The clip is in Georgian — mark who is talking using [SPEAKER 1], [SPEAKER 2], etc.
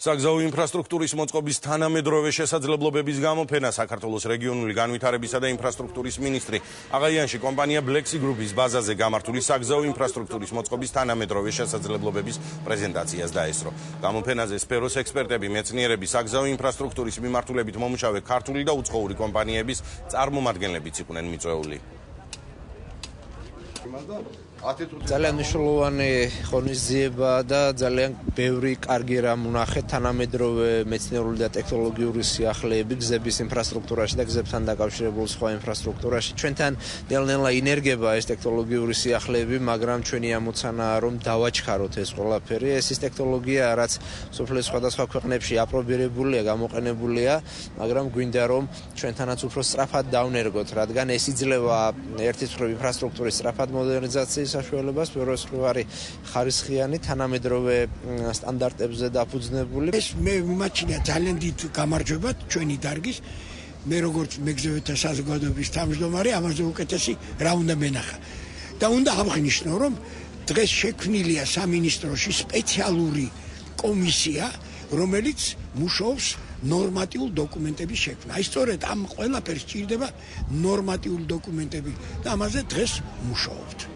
[SPEAKER 1] საგზაო ინფრასტრუქტურის მოწყობის თანამედროვე შესაძლებლობების გამოფენა საქართველოს რეგიონული განვითარებისა და ინფრასტრუქტურის მინისტრი აღაიანში კომპანია Black Sea Group-ის ბაზაზე გამართული საგზაო ინფრასტრუქტურის მოწყობის თანამედროვე შესაძლებლობების პრეზენტაციას დაესწრო. გამოფენაზე სფეროს ექსპერტები, მეცნიერები, საგზაო ინფრასტრუქტურის მიმართულებით მომუშავე ქართული და უცხოური კომპანიების წარმომადგენლებიც იყვნენ მიწვეული.
[SPEAKER 2] ძალიან მნიშვნელოვანი ღონისძიება და ძალიან ბევრი კარგი რამ ვნახეთ თანამედროვე მეცნიერული და ტექნოლოგიური სიახლეები გზების ინფრასტრუქტურაში და გზებთან დაკავშირებულ სხვა ინფრასტრუქტურაში. ჩვენთან ნელ-ნელა ინერგება ეს ტექნოლოგიური სიახლეები, მაგრამ ჩვენი ამოცანაა რომ დავაჩქაროთ ეს ყველაფერი. ეს ის ტექნოლოგია, რაც სოფლის სხვადასხვა ქვეყნებში აპრობირებულია, გამოყენებულია, მაგრამ გვინდა რომ ჩვენთანაც უფრო სწრაფად დავნერგოთ, რადგან ეს იძლევა ერთის მხრივ ინფრასტრუქტურის სწრაფად მოდერნიზაციის საშუალებას, პირველს მხრივ ხარისხიანი თანამედროვე სტანდარტებზე დაფუძნებული.
[SPEAKER 3] ეს მე მიმაჩნია ძალიან დიდ გამარჯვებად ჩვენი დარგის. მე როგორც მეგზებათა საზოგადოების თავმჯდომარე ამაზე უკეთესი რა უნდა მენახა. და უნდა აღნიშნო, რომ დღეს შექმნილია სამინისტროში სპეციალური კომისია, რომელიც მუშაობს ნორმატიულ დოკუმენტების შექმნა. აი სწორედ ამ ყველაფერს სჭირდება ნორმატიული დოკუმენტები და ამაზე დღეს მუშაობთ.